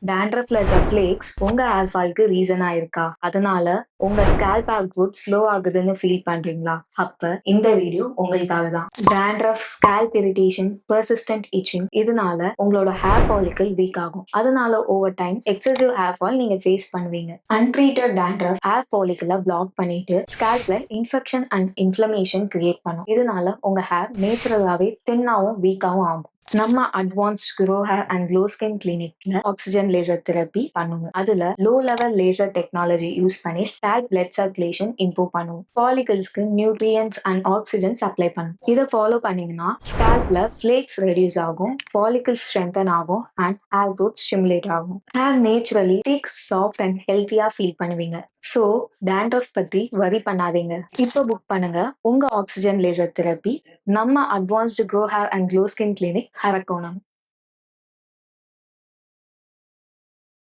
டேண்ட்ரஃப்ல இருக்க ஃபிளேக்ஸ் உங்க ஹேர் ஃபால்க்கு ரீசனா இருக்கா? அதனால உங்க ஸ்கேல்ப் ஹேர் குரோத் ஸ்லோ ஆகுதுன்னு ஃபீல் பண்றீங்களா? அப்ப இந்த வீடியோ உங்களுக்காக தான். Dandruff, scalp irritation, persistent itching இதனால உங்களோட ஹேர் ஃபாலிக்கல் வீக் ஆகும். அதனால over time excessive hair fall நீங்க ஃபேஸ் பண்ணுவீங்க. அன்ட்ரீட்டட் டேண்ட்ரஃப் ஹேர் ஃபாலிக்கலை பிளாக் பண்ணிட்டு ஸ்கேல்ப்ல இன்ஃபெக்ஷன் அண்ட் இன்ஃப்ளமேஷன் கிரியேட் பண்ணும். இதனால உங்க ஹேர் நேச்சுரலாவே தின்னாவும் வீக்காவும் ஆகும். நம்ம advanced grow hair and glow skin கிளினிக்ல ஆக்சிஜன் லேசர் தெரப்பி பண்ணுவோம். அதுல low level laser technology use பண்ணி ஸ்கேல்ப் பிளட் சர்க்குலேஷன் இம்ப்ரூவ் பண்ணுவோம். ஃபாலிகல்ஸ்க்கு நியூட்ரியன்ஸ் அண்ட் ஆக்சிஜன் சப்ளை பண்ணும். இதை ஃபாலோ பண்ணீங்கன்னா ஸ்கேல்ப்ல ஃபிளேக்ஸ் ரெடியூஸ் ஆகும், ஃபாலிகல் ஸ்ட்ரென்தன் ஆகும் அண்ட் ஹேர் க்ரோத் ஸ்டிமுலேட் ஆகும். Hair naturally thick, soft and ஹெல்த்தியா ஃபீல் பண்ணுவீங்க. ஸோ டேண்ட்ரஃப் பத்தி வரி பண்ணாதீங்க. இப்போ புக் பண்ணுங்க உங்க ஆக்சிஜன் லேசர் தெரப்பி நம்ம advanced grow hair and glow skin clinic Arakkonam.